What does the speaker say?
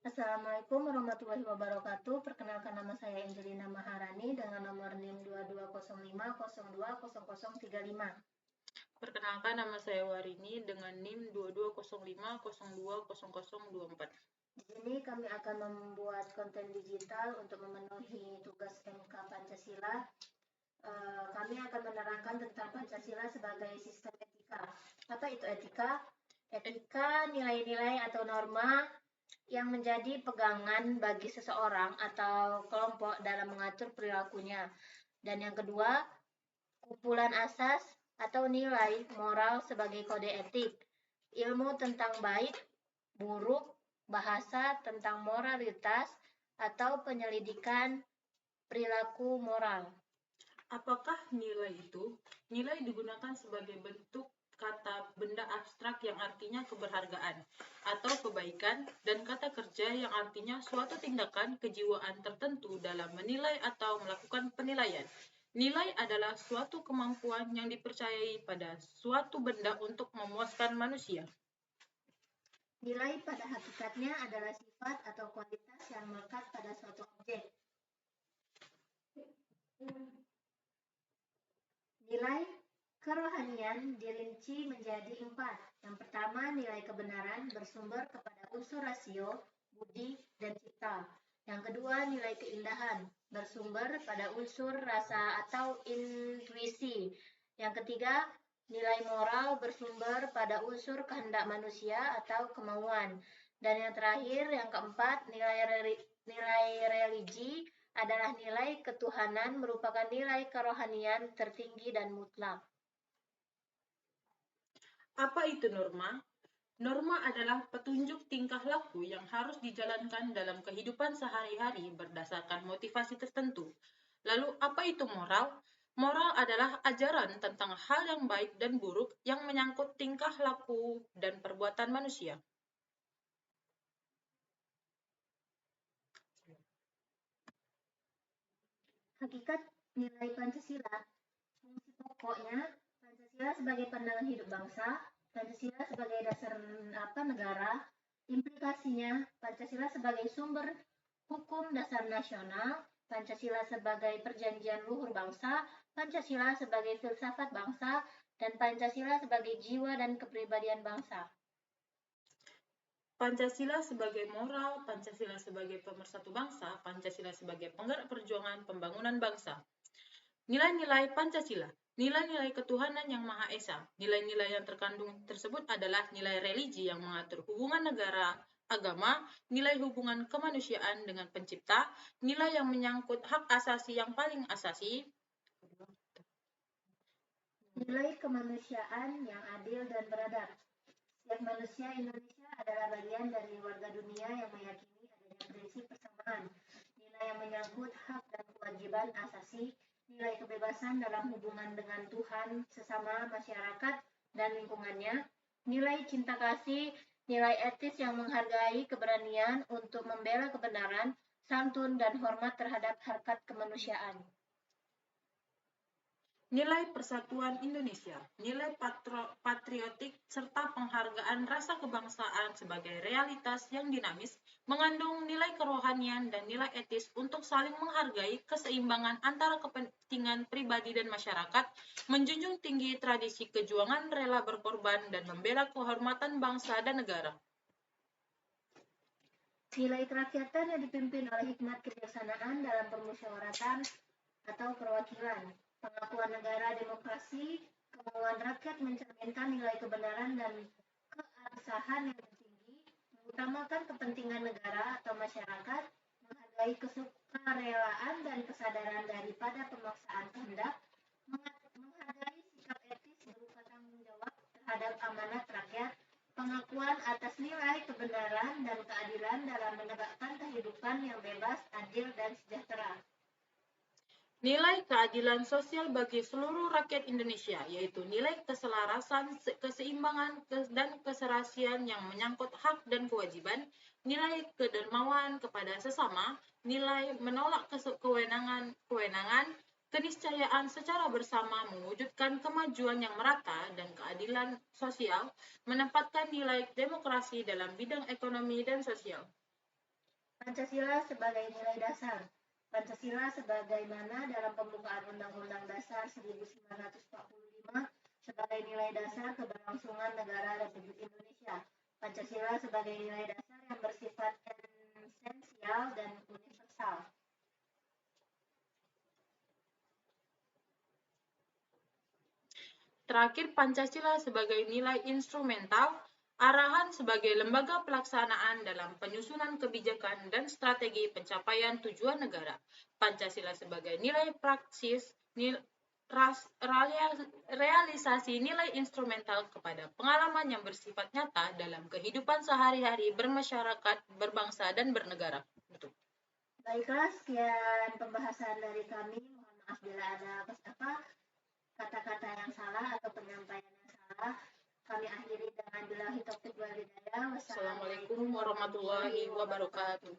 Assalamualaikum warahmatullahi wabarakatuh. Perkenalkan, nama saya Angelina Maharani dengan nomor NIM 2205020035. Perkenalkan, nama saya Warini dengan NIM 2205020024. Di sini kami akan membuat konten digital untuk memenuhi tugas MK Pancasila. Kami akan menerangkan tentang Pancasila sebagai sistem etika. Apa itu etika? Etika nilai-nilai atau norma yang menjadi pegangan bagi seseorang atau kelompok dalam mengatur perilakunya. Dan yang kedua, kumpulan asas atau nilai moral sebagai kode etik, ilmu tentang baik, buruk, bahasa tentang moralitas, atau penyelidikan perilaku moral. Apakah nilai itu? Nilai digunakan sebagai bentuk kata benda abstrak yang artinya keberhargaan atau kebaikan, dan kata kerja yang artinya suatu tindakan kejiwaan tertentu dalam menilai atau melakukan penilaian. Nilai adalah suatu kemampuan yang dipercayai pada suatu benda untuk memuaskan manusia. Nilai pada hakikatnya adalah sifat atau kualitas yang melekat pada suatu objek. Nilai kerohanian dirinci menjadi 4. Yang pertama, nilai kebenaran bersumber kepada unsur rasio, budi, dan cipta. Yang kedua, nilai keindahan bersumber pada unsur rasa atau intuisi. Yang ketiga, nilai moral bersumber pada unsur kehendak manusia atau kemauan. Dan yang terakhir, yang keempat, nilai religi adalah nilai ketuhanan, merupakan nilai kerohanian tertinggi dan mutlak. Apa itu norma? Norma adalah petunjuk tingkah laku yang harus dijalankan dalam kehidupan sehari-hari berdasarkan motivasi tertentu. Lalu, apa itu moral? Moral adalah ajaran tentang hal yang baik dan buruk yang menyangkut tingkah laku dan perbuatan manusia. Hakikat nilai Pancasila. Fungsi pokoknya, Pancasila sebagai pandangan hidup bangsa, Pancasila sebagai dasar negara, implikasinya Pancasila sebagai sumber hukum dasar nasional, Pancasila sebagai perjanjian luhur bangsa, Pancasila sebagai filsafat bangsa, dan Pancasila sebagai jiwa dan kepribadian bangsa. Pancasila sebagai moral, Pancasila sebagai pemersatu bangsa, Pancasila sebagai penggerak perjuangan pembangunan bangsa. Nilai-nilai Pancasila. Nilai-nilai ketuhanan yang Maha Esa. Nilai-nilai yang terkandung tersebut adalah nilai religi yang mengatur hubungan negara, agama, nilai hubungan kemanusiaan dengan pencipta, nilai yang menyangkut hak asasi yang paling asasi, nilai kemanusiaan yang adil dan beradab. Setiap manusia Indonesia adalah bagian dari warga dunia yang meyakini adanya prinsip persamaan, nilai yang menyangkut hak dan kewajiban asasi, nilai kebebasan dalam hubungan dengan Tuhan, sesama masyarakat, dan lingkungannya, nilai cinta kasih, nilai etis yang menghargai keberanian untuk membela kebenaran, santun, dan hormat terhadap harkat kemanusiaan. nilai persatuan Indonesia, nilai patriotik, serta penghargaan rasa kebangsaan sebagai realitas yang dinamis, mengandung nilai kerohanian dan nilai etis untuk saling menghargai keseimbangan antara kepentingan pribadi dan masyarakat, menjunjung tinggi tradisi kejuangan rela berkorban, dan membela kehormatan bangsa dan negara. Nilai kerakyatan yang dipimpin oleh hikmat kebijaksanaan dalam permusyawaratan atau perwakilan, pengakuan negara demokrasi, kemauan rakyat mencerminkan nilai kebenaran dan keabsahan yang tinggi, mengutamakan kepentingan negara atau masyarakat, menghargai kesukarelaan dan kesadaran daripada pemaksaan kehendak, menghargai sikap etis berupa tanggung jawab terhadap amanat rakyat, pengakuan atas nilai kebenaran dan keadilan dalam menegakkan kehidupan yang bebas, adil, dan sejahtera. Nilai keadilan sosial bagi seluruh rakyat Indonesia, yaitu nilai keselarasan, keseimbangan, dan keserasian yang menyangkut hak dan kewajiban, nilai kedermawan kepada sesama, nilai menolak kewenangan, keniscayaan secara bersama mewujudkan kemajuan yang merata dan keadilan sosial, menempatkan nilai demokrasi dalam bidang ekonomi dan sosial. Pancasila sebagai nilai dasar. Pancasila sebagaimana dalam pembukaan Undang-Undang Dasar 1945 sebagai nilai dasar keberlangsungan negara Republik Indonesia. Pancasila sebagai nilai dasar yang bersifat esensial dan universal. Terakhir, Pancasila sebagai nilai instrumental, arahan sebagai lembaga pelaksanaan dalam penyusunan kebijakan dan strategi pencapaian tujuan negara. Pancasila sebagai nilai praksis, realisasi nilai instrumental kepada pengalaman yang bersifat nyata dalam kehidupan sehari-hari bermasyarakat, berbangsa, dan bernegara. Betul. Baiklah, sekian pembahasan dari kami. Mohon maaf bila ada kata-kata yang salah atau penyampaian yang salah. Kami akhiri dengan billahi taufiq wal hidayah. Wassalamualaikum warahmatullahi wabarakatuh.